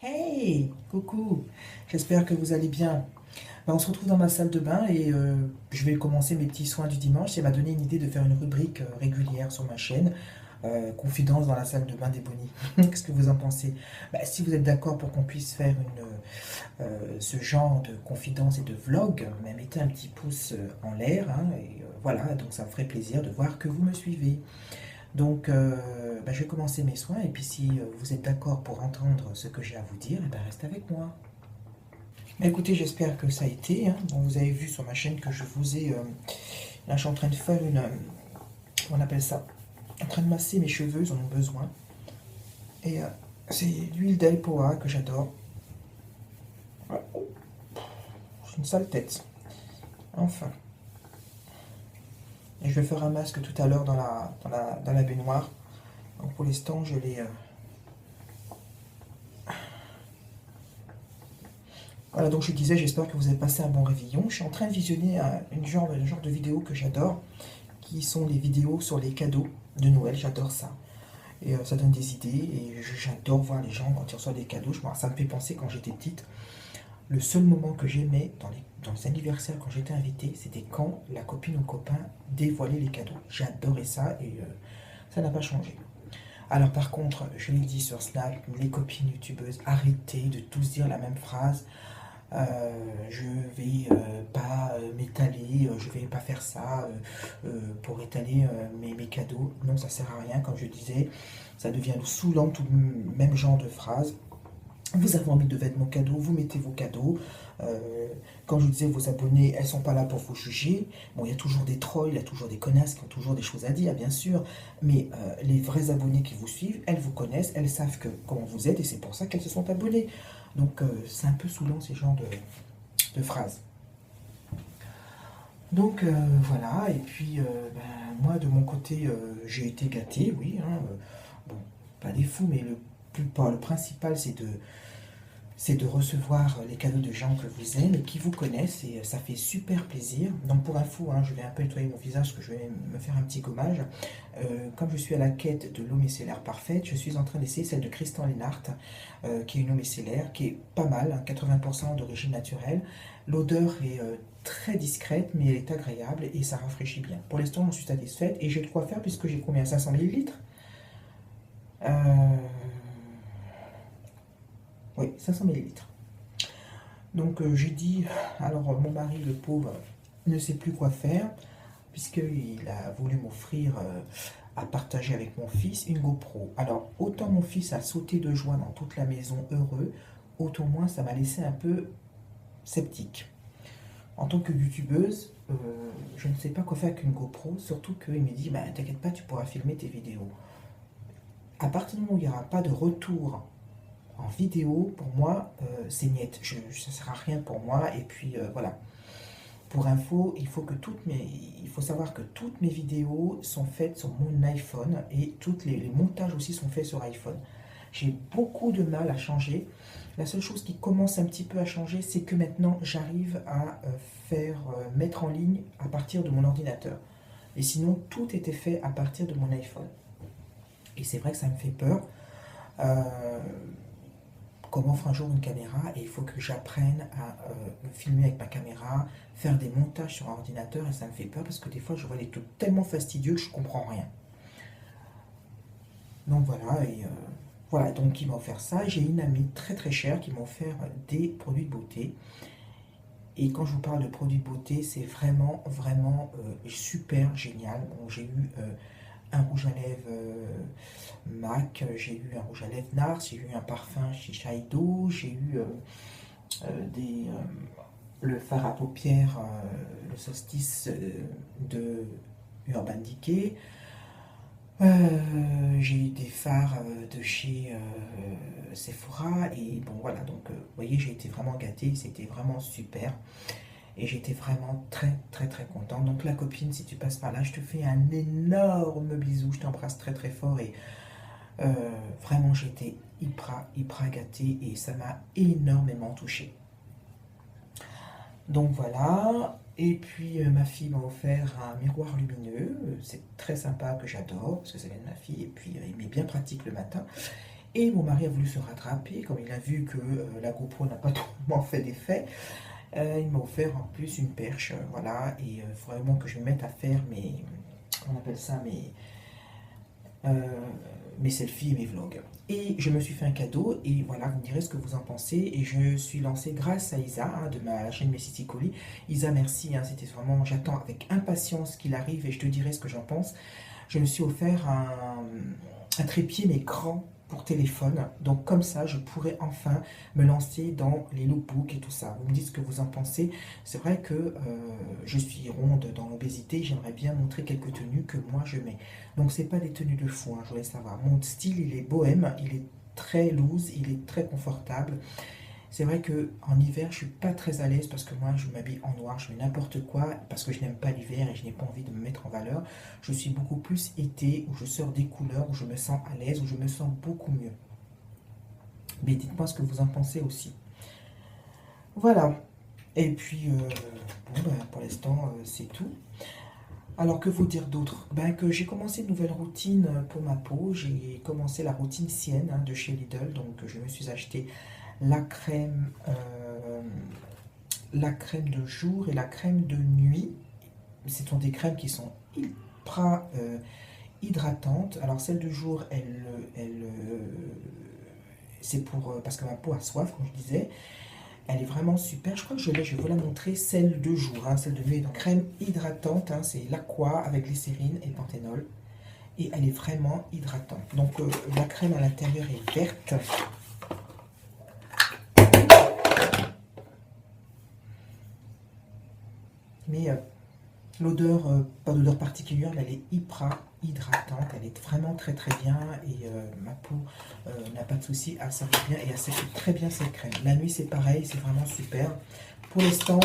Hey, coucou, j'espère que vous allez bien. On se retrouve dans ma salle de bain et je vais commencer mes petits soins du dimanche. Elle m'a donné une idée de faire une rubrique régulière sur ma chaîne, Confidence dans la salle de bain des Bonnie. Qu'est-ce que vous en pensez? Si vous êtes d'accord pour qu'on puisse faire ce genre de confidence et de vlog, mettez un petit pouce en l'air, hein, et voilà, donc ça me ferait plaisir de voir que vous me suivez. Donc, je vais commencer mes soins et puis si vous êtes d'accord pour entendre ce que j'ai à vous dire, restez avec moi. Écoutez, j'espère que ça a été, hein. Bon, vous avez vu sur ma chaîne que je vous ai... là, je suis en train de faire on appelle ça? En train de masser mes cheveux, ils en ont besoin. Et c'est l'huile d'Alpoa que j'adore. Voilà. J'ai une sale tête. Enfin. Et je vais faire un masque tout à l'heure dans la baignoire. Donc pour l'instant, je l'ai... Voilà, donc je disais, j'espère que vous avez passé un bon réveillon. Je suis en train de visionner un genre de vidéo que j'adore, qui sont les vidéos sur les cadeaux de Noël. J'adore ça. Et ça donne des idées. Et j'adore voir les gens quand ils reçoivent des cadeaux. Ça me fait penser quand j'étais petite. Le seul moment que j'aimais dans les anniversaires quand j'étais invitée, c'était quand la copine ou le copain dévoilait les cadeaux. J'adorais ça et ça n'a pas changé. Alors par contre, je l'ai dit sur Snap, les copines youtubeuses, arrêtez de tous dire la même phrase. Je vais pas m'étaler, je vais pas faire ça pour étaler mes cadeaux. Non, ça sert à rien, comme je disais, ça devient saoulant, tout le même genre de phrase. Vous avez envie de vêtements cadeaux, vous mettez vos cadeaux. Comme je vous disais, vos abonnés, elles sont pas là pour vous juger. Bon, il y a toujours des trolls, il y a toujours des connasses qui ont toujours des choses à dire, bien sûr. Mais les vrais abonnés qui vous suivent, elles vous connaissent, elles savent comment vous êtes et c'est pour ça qu'elles se sont abonnées. Donc c'est un peu saoulant ces genres de phrases. Donc voilà, et puis moi de mon côté, j'ai été gâté, oui, hein, bon, pas des fous, mais le principal c'est de recevoir les cadeaux de gens que vous aimez et qui vous connaissent et ça fait super plaisir. Donc pour info, hein, je vais un peu nettoyer mon visage parce que je vais me faire un petit gommage. Comme je suis à la quête de l'eau micellaire parfaite, je suis en train d'essayer celle de Christian Lennart, qui est une eau micellaire qui est pas mal, hein, 80% d'origine naturelle. L'odeur est très discrète mais elle est agréable et ça rafraîchit bien. Pour l'instant, je suis satisfaite et j'ai de quoi faire puisque j'ai combien? 500 millilitres. euh, Oui, 500 millilitres. Donc j'ai dit, alors mon mari, le pauvre, ne sait plus quoi faire, puisqu'il a voulu m'offrir à partager avec mon fils une GoPro. Alors autant mon fils a sauté de joie dans toute la maison heureux, autant moi ça m'a laissé un peu sceptique. En tant que youtubeuse, je ne sais pas quoi faire avec une GoPro, surtout qu'il me dit, bah, t'inquiète pas, tu pourras filmer tes vidéos. À partir du moment où il n'y aura pas de retour en vidéo, pour moi, c'est net. Ça ne sert à rien pour moi. Et puis voilà. Pour info, il faut savoir que toutes mes vidéos sont faites sur mon iPhone et les montages aussi sont faits sur iPhone. J'ai beaucoup de mal à changer. La seule chose qui commence un petit peu à changer, c'est que maintenant j'arrive à mettre en ligne à partir de mon ordinateur. Et sinon, tout était fait à partir de mon iPhone. Et c'est vrai que ça me fait peur. Euh, Comment offre un jour une caméra et il faut que j'apprenne à me filmer avec ma caméra, faire des montages sur un ordinateur et ça me fait peur parce que des fois je vois des trucs tellement fastidieux que je comprends rien. Donc voilà, et voilà, donc il m'a offert ça. J'ai une amie très très chère qui m'a offert des produits de beauté. Et quand je vous parle de produits de beauté, c'est vraiment vraiment super génial. Bon, j'ai eu un rouge à lèvres MAC, j'ai eu un rouge à lèvres NARS, j'ai eu un parfum Shiseido, j'ai eu des, le fard à paupières, le solstice de Urban Decay. J'ai eu des fards de chez Sephora et bon voilà, donc vous voyez, j'ai été vraiment gâtée, c'était vraiment super et j'étais vraiment très très très contente. Donc la copine, si tu passes par là, je te fais un énorme bisou, je t'embrasse très très fort et euh, vraiment j'étais hyper gâtée et ça m'a énormément touchée. Donc voilà, et puis ma fille m'a offert un miroir lumineux, c'est très sympa que j'adore, parce que ça vient de ma fille, et puis il est bien pratique le matin. Et mon mari a voulu se rattraper, comme il a vu que la GoPro n'a pas totalement fait d'effet. Il m'a offert en plus une perche, voilà, et il faut vraiment que je me mette à faire on appelle ça euh, mes selfies et mes vlogs. Et je me suis fait un cadeau, et voilà, vous me direz ce que vous en pensez. Et je suis lancée grâce à Isa, hein, de ma chaîne Messity Colis. Isa, merci, hein, c'était vraiment, j'attends avec impatience qu'il arrive et je te dirai ce que j'en pense. Je me suis offert un trépied mais grand pour téléphone. Donc comme ça, je pourrais enfin me lancer dans les lookbooks et tout ça. Vous me dites ce que vous en pensez. C'est vrai que je suis ronde dans l'obésité. J'aimerais bien montrer quelques tenues que moi je mets. Donc c'est pas des tenues de fou, hein, je voulais savoir. Mon style, il est bohème, il est très loose, il est très confortable. C'est vrai que en hiver, je suis pas très à l'aise parce que moi, je m'habille en noir, je mets n'importe quoi parce que je n'aime pas l'hiver et je n'ai pas envie de me mettre en valeur. Je suis beaucoup plus été où je sors des couleurs, où je me sens à l'aise, où je me sens beaucoup mieux. Mais dites-moi ce que vous en pensez aussi. Voilà. Et puis, bon, ben, pour l'instant, c'est tout. Alors, que vous dire d'autre? Ben, que j'ai commencé une nouvelle routine pour ma peau. J'ai commencé la routine Sienne, hein, de chez Lidl. Donc, je me suis acheté la crème, la crème de jour et la crème de nuit. Ce sont des crèmes qui sont ultra hydratantes. Alors, celle de jour, c'est pour parce que ma peau a soif, comme je disais. Elle est vraiment super. Je crois que je vais vous la montrer. Celle de jour, hein, celle de nuit. Donc, crème hydratante, hein, c'est l'Aqua avec glycérine et panthénol. Et elle est vraiment hydratante. Donc, la crème à l'intérieur est verte. Mais l'odeur, pas d'odeur particulière, mais elle est hyper hydratante. Elle est vraiment très très bien. Et ma peau n'a pas de souci. Elle s'arrive bien et elle s'applique très bien cette crème. La nuit, c'est pareil. C'est vraiment super. Pour l'instant,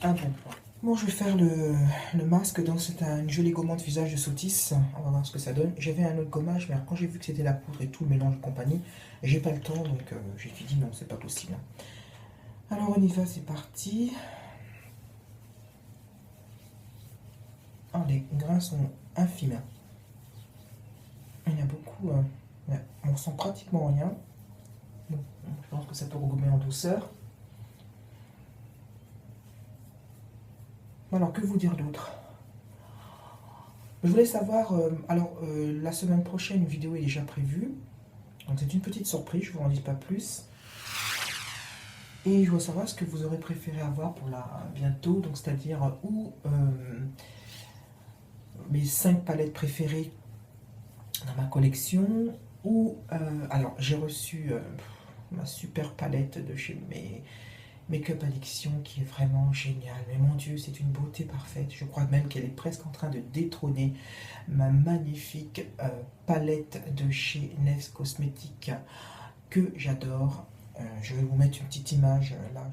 un bon point. Bon, je vais faire le masque. Donc, c'est une jolie gommante visage de Sotis. On va voir ce que ça donne. J'avais un autre gommage, mais quand j'ai vu que c'était la poudre et tout, le mélange de compagnie, j'ai pas le temps. Donc, j'ai dit non, c'est pas possible. Alors, on y va, c'est parti. Oh, les grains sont infimes. Il y en a beaucoup. Ouais, on sent pratiquement rien. Donc, je pense que ça peut regommer en douceur. Alors, que vous dire d'autre? Je voulais savoir, la semaine prochaine, une vidéo est déjà prévue. Donc c'est une petite surprise, je ne vous en dis pas plus. Et je voulais savoir ce que vous aurez préféré avoir pour la bientôt, donc c'est-à-dire mes 5 palettes préférées dans ma collection, ou alors j'ai reçu ma super palette de chez Make-up Addiction qui est vraiment géniale. Mais mon Dieu, c'est une beauté parfaite. Je crois même qu'elle est presque en train de détrôner ma magnifique palette de chez Nefs Cosmetics que j'adore. Je vais vous mettre une petite image là.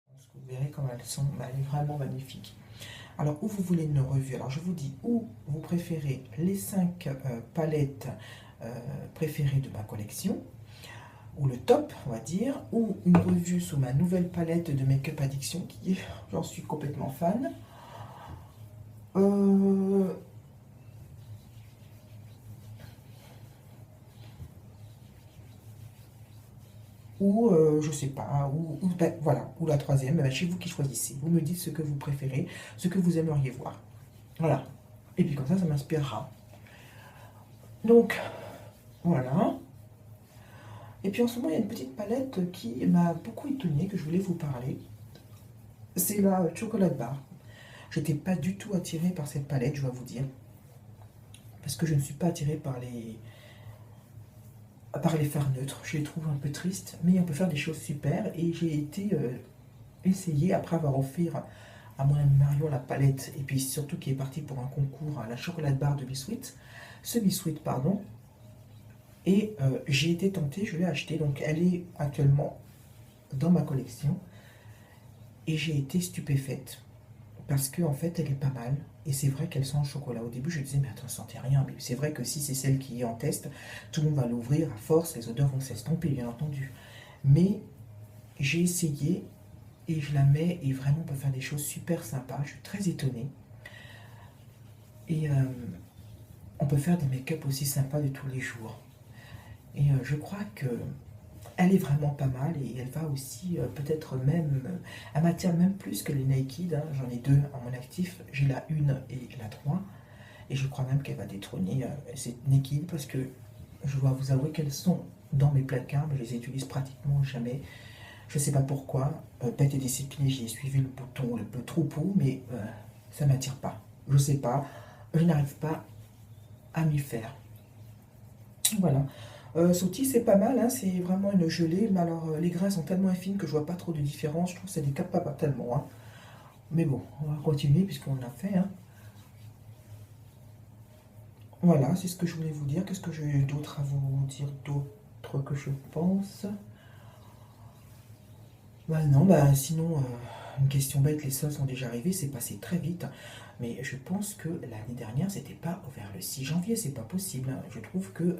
Je pense que vous verrez comme elles sont. Elle est vraiment magnifique. Alors, où vous voulez une revue? Alors, je vous dis où vous préférez les 5 palettes préférées de ma collection, ou le top, on va dire, ou une revue sur ma nouvelle palette de Make-up Addiction, qui est, j'en suis complètement fan. Ou je sais pas, ben, voilà, ou la troisième, ben, chez vous qui choisissez. Vous me dites ce que vous préférez, ce que vous aimeriez voir. Voilà. Et puis comme ça m'inspirera. Donc, voilà. Et puis en ce moment, il y a une petite palette qui m'a beaucoup étonnée, que je voulais vous parler. C'est la Chocolate Bar. Je n'étais pas du tout attirée par cette palette, je dois vous dire. Parce que je ne suis pas attirée par les fards neutres. Je les trouve un peu tristes, mais on peut faire des choses super. Et j'ai été essayer, après avoir offert à mon ami Marion la palette, et puis surtout qui est parti pour un concours à la Chocolate Bar de Biscuit, ce Biscuit, pardon. Et j'ai été tentée, je l'ai acheté, donc elle est actuellement dans ma collection. Et j'ai été stupéfaite, parce qu'en fait elle est pas mal. Et c'est vrai qu'elle sent le chocolat. Au début je disais, mais attends, je sentais rien. Mais c'est vrai que si c'est celle qui est en test, tout le monde va l'ouvrir à force, les odeurs vont s'estomper, bien entendu. Mais j'ai essayé, et je la mets, et vraiment on peut faire des choses super sympas. Je suis très étonnée. Et on peut faire des make-up aussi sympas de tous les jours. Et je crois que elle est vraiment pas mal et elle va aussi peut-être même, elle m'attire même plus que les Naked, hein. J'en ai deux à mon actif, j'ai la 1 et la 3 et je crois même qu'elle va détrôner ces Naked parce que je dois vous avouer qu'elles sont dans mes placards mais je les utilise pratiquement jamais. Je sais pas pourquoi, bête et disciplinée, j'ai suivi le bouton, le troupeau, mais ça m'attire pas. Je sais pas, je n'arrive pas à m'y faire. Voilà. Sautis, c'est pas mal, hein, c'est vraiment une gelée, mais alors les grains sont tellement fines que je vois pas trop de différence, je trouve que ça décape pas tellement, hein. Mais bon, on va continuer puisqu'on l'a fait, hein. Voilà, c'est ce que je voulais vous dire. Qu'est-ce que j'ai d'autre à vous dire d'autre que je pense? Bah non, bah sinon, une question bête, les soldes sont déjà arrivés, c'est passé très vite. Mais je pense que l'année dernière, c'était pas vers le 6 janvier, c'est pas possible, hein. Je trouve que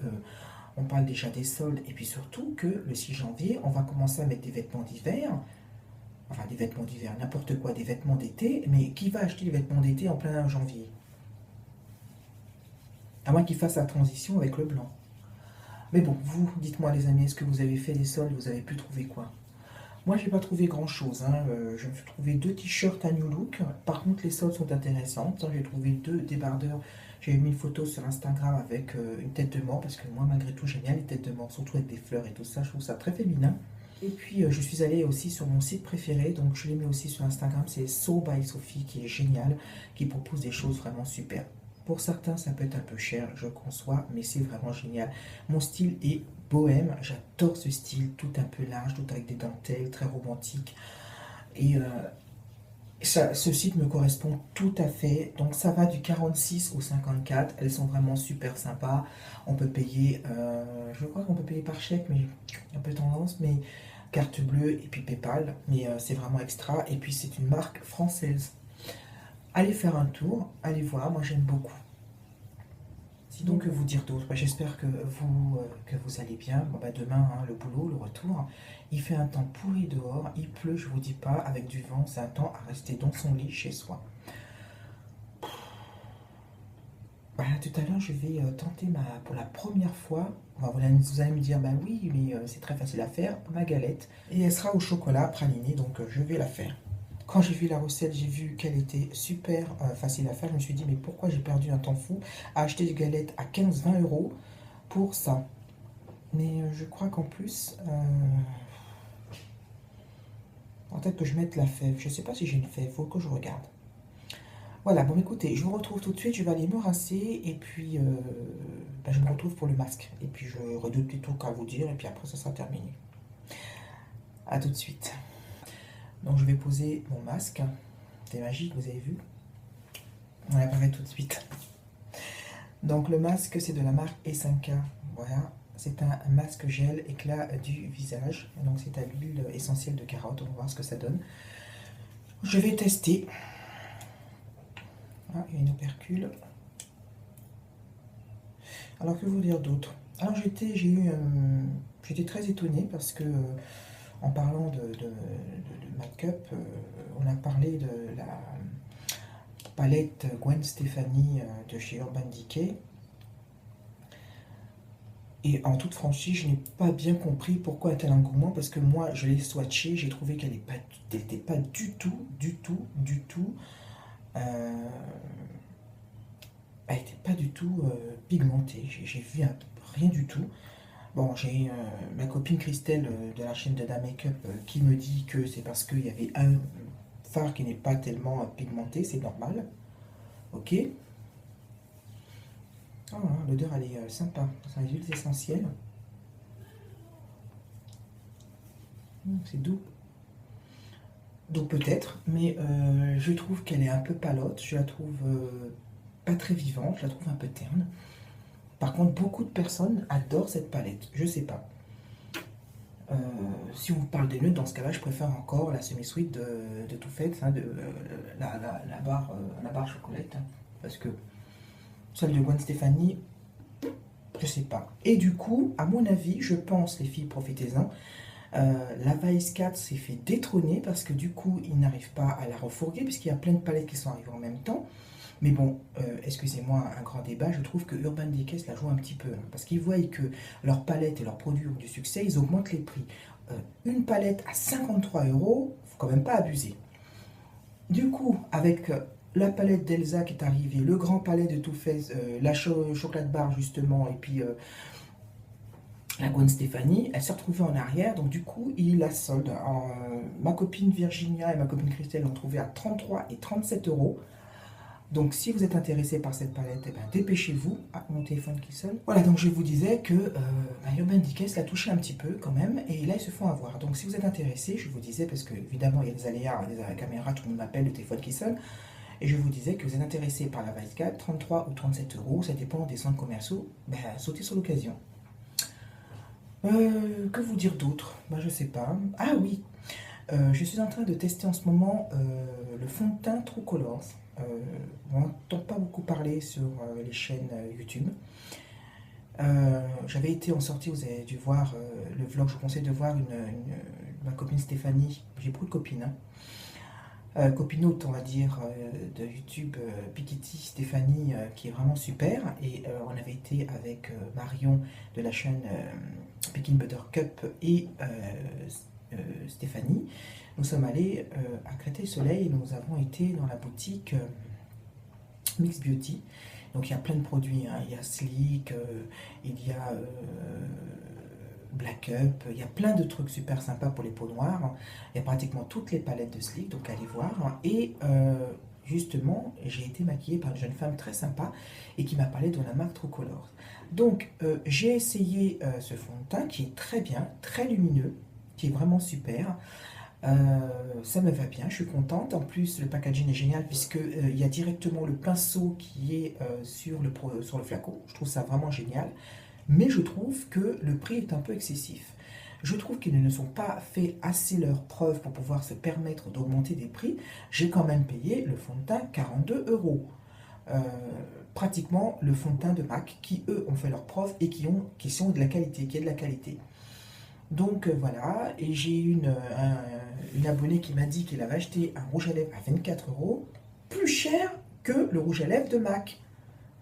on parle déjà des soldes, et puis surtout que le 6 janvier, on va commencer à mettre des vêtements d'hiver, enfin des vêtements d'hiver, n'importe quoi, des vêtements d'été, mais qui va acheter des vêtements d'été en plein janvier? À moins qu'ils fassent la transition avec le blanc. Mais bon, vous, dites-moi les amis, est-ce que vous avez fait des soldes, vous avez pu trouver quoi? Moi, j'ai pas trouvé grand-chose, hein. Je me suis trouvé deux t-shirts à New Look. Par contre, les soldes sont intéressantes, hein. J'ai trouvé deux débardeurs. J'ai mis une photo sur Instagram avec une tête de mort, parce que moi, malgré tout, j'aime bien les têtes de mort, surtout avec des fleurs et tout ça. Je trouve ça très féminin. Et puis, je suis allée aussi sur mon site préféré, donc je l'ai mis aussi sur Instagram. C'est So by Sophie, qui est génial, qui propose des choses vraiment super. Pour certains, ça peut être un peu cher, je conçois, mais c'est vraiment génial. Mon style est bohème, j'adore ce style, tout un peu large, tout avec des dentelles, très romantique. Et ce site me correspond tout à fait. Donc ça va du 46 au 54. Elles sont vraiment super sympas. On peut payer, je crois qu'on peut payer par chèque, mais un peu tendance, mais carte bleue et puis PayPal. Mais c'est vraiment extra. Et puis c'est une marque française. Allez faire un tour, allez voir, moi j'aime beaucoup. Sinon, que vous dire d'autre? Bah, j'espère que vous allez bien. Bon, bah, demain, hein, le boulot, le retour. Il fait un temps pourri dehors, il pleut, je vous dis pas, avec du vent, c'est un temps à rester dans son lit chez soi. Bah, tout à l'heure, je vais tenter pour la première fois. Bah, vous allez me dire, bah oui, mais c'est très facile à faire, ma galette. Et elle sera au chocolat praliné, donc je vais la faire. Quand j'ai vu la recette, j'ai vu qu'elle était super facile à faire. Je me suis dit, mais pourquoi j'ai perdu un temps fou à acheter des galettes à 15-20 € pour ça? Mais je crois qu'en plus, peut-être que je mette la fève. Je ne sais pas si j'ai une fève, faut que je regarde. Voilà, bon écoutez, je vous retrouve tout de suite. Je vais aller me rincer et puis bah, je me retrouve pour le masque. Et puis je redoute des trucs à vous dire et puis après ça sera terminé. A tout de suite. Donc je vais poser mon masque. C'est magique, vous avez vu? On apparaît tout de suite. Donc le masque, c'est de la marque E5K. Voilà, c'est un masque gel éclat du visage. Donc c'est à l'huile essentielle de carotte. On va voir ce que ça donne. Je vais tester. Ah, il y a une opercule. Alors que vous dire d'autre? Alors j'étais très étonnée parce que en parlant de make-up, on a parlé de la palette Gwen Stefani de chez Urban Decay. Et en toute franchise, je n'ai pas bien compris pourquoi un tel engouement, parce que moi, je l'ai swatché, j'ai trouvé qu'elle n'était pas du tout, euh, elle n'était pas du tout pigmentée. J'ai vu rien du tout. Bon, j'ai ma copine Christelle de la chaîne Dada Makeup qui me dit que c'est parce qu'il y avait un fard qui n'est pas tellement pigmenté, c'est normal. Ok. Ah, l'odeur elle est sympa, c'est les huiles essentielles. C'est doux. Donc peut-être, mais je trouve qu'elle est un peu palote, je la trouve pas très vivante, je la trouve un peu terne. Par contre, beaucoup de personnes adorent cette palette, je sais pas. Euh, si on vous parle des nudes, dans ce cas-là, je préfère encore la semi-sweet de Too Faced, hein, la barre chocolate, hein, parce que celle de Gwen Stefani, je sais pas. Et du coup, à mon avis, je pense, les filles, profitez-en, la Vice 4 s'est fait détrôner parce que du coup, ils n'arrivent pas à la refourguer puisqu'il y a plein de palettes qui sont arrivées en même temps. Mais bon, excusez-moi, un grand débat, je trouve que Urban Decay la joue un petit peu, hein, parce qu'ils voient que leurs palettes et leurs produits ont du succès, ils augmentent les prix. Une palette à 53 euros, faut quand même pas abuser. Du coup, avec la palette d'Elsa qui est arrivée, le grand palais de Too Faced, la chocolat bar justement, et puis la Gwen Stéphanie, elle s'est retrouvée en arrière, donc du coup, il la solde. Ma copine Virginia et ma copine Christelle l'ont trouvée à 33 et 37 euros. Donc si vous êtes intéressé par cette palette, eh ben, dépêchez-vous. Ah, mon téléphone qui sonne. Voilà, donc je vous disais que Urban Decay l'a touché un petit peu quand même, et là ils se font avoir. Donc si vous êtes intéressé, je vous disais, parce que évidemment il y a des aléas, la caméra, tout le monde m'appelle, le téléphone qui sonne, et je vous disais que vous êtes intéressé par la Vice 4, 33 ou 37 euros, ça dépend des centres commerciaux, ben, sautez sur l'occasion. Que vous dire d'autre? Ben, je sais pas. Ah oui, je suis en train de tester en ce moment le fond de teint True Colors. On n'entend pas beaucoup parler sur les chaînes YouTube. J'avais été en sortie, vous avez dû voir le vlog, je vous conseille de voir ma copine Stéphanie, j'ai beaucoup de copines, hein. Copinote on va dire, de YouTube, Pikiti Stéphanie, qui est vraiment super, et on avait été avec Marion de la chaîne Peking Buttercup et Stéphanie. Nous sommes allés à Créteil-Soleil et nous avons été dans la boutique Mix Beauty. Donc il y a plein de produits, hein. Il y a Sleek, il y a Black Up, il y a plein de trucs super sympas pour les peaux noires. Il y a pratiquement toutes les palettes de Sleek, donc allez voir. Et justement, j'ai été maquillée par une jeune femme très sympa et qui m'a parlé de la marque True Colors. Donc j'ai essayé ce fond de teint qui est très bien, très lumineux, qui est vraiment super. Ça me va bien, je suis contente. En plus, le packaging est génial puisque il y a directement le pinceau qui est sur le flacon. Je trouve ça vraiment génial. Mais je trouve que le prix est un peu excessif. Je trouve qu'ils ne sont pas fait assez leurs preuves pour pouvoir se permettre d'augmenter des prix. J'ai quand même payé le fond de teint 42 euros. Pratiquement le fond de teint de MAC qui, eux, ont fait leurs preuves et qui sont de la qualité, qui est de la qualité. Donc voilà, et j'ai une abonnée qui m'a dit qu'elle avait acheté un rouge à lèvres à 24 euros, plus cher que le rouge à lèvres de MAC.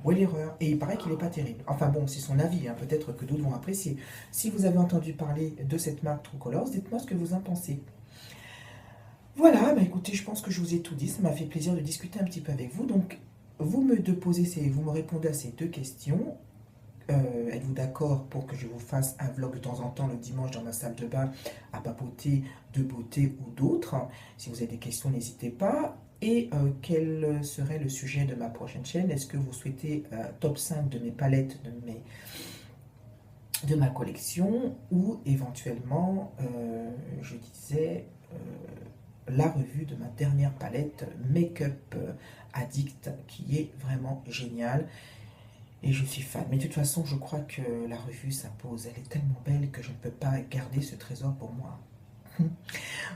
Où est l'erreur? Et il paraît qu'il n'est pas terrible. Enfin bon, c'est son avis, hein, peut-être que d'autres vont apprécier. Si vous avez entendu parler de cette marque True Colors, dites-moi ce que vous en pensez. Voilà, bah écoutez, je pense que je vous ai tout dit, ça m'a fait plaisir de discuter un petit peu avec vous. Donc, vous me répondez à ces deux questions. Êtes-vous d'accord pour que je vous fasse un vlog de temps en temps le dimanche dans ma salle de bain à papoter de beauté ou d'autres? Si vous avez des questions, n'hésitez pas. Et quel serait le sujet de ma prochaine chaîne? Est-ce que vous souhaitez top 5 de mes palettes, de ma collection, ou éventuellement, je disais, la revue de ma dernière palette Make-up Addict qui est vraiment géniale. Et je suis fan. Mais de toute façon, je crois que la revue s'impose. Elle est tellement belle que je ne peux pas garder ce trésor pour moi.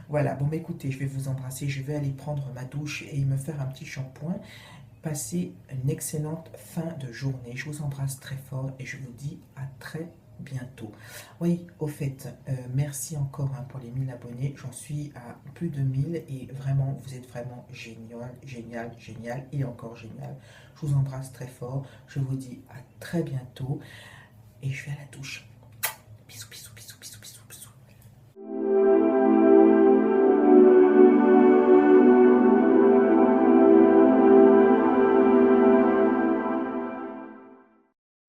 Voilà, bon, bah, écoutez, je vais vous embrasser. Je vais aller prendre ma douche et me faire un petit shampoing. Passez une excellente fin de journée. Je vous embrasse très fort et je vous dis à très bientôt. Oui, au fait, merci encore, hein, pour les 1000 abonnés. J'en suis à plus de 1000 et vraiment, vous êtes vraiment génial, génial, génial et encore génial. Je vous embrasse très fort. Je vous dis à très bientôt et je vais à la douche.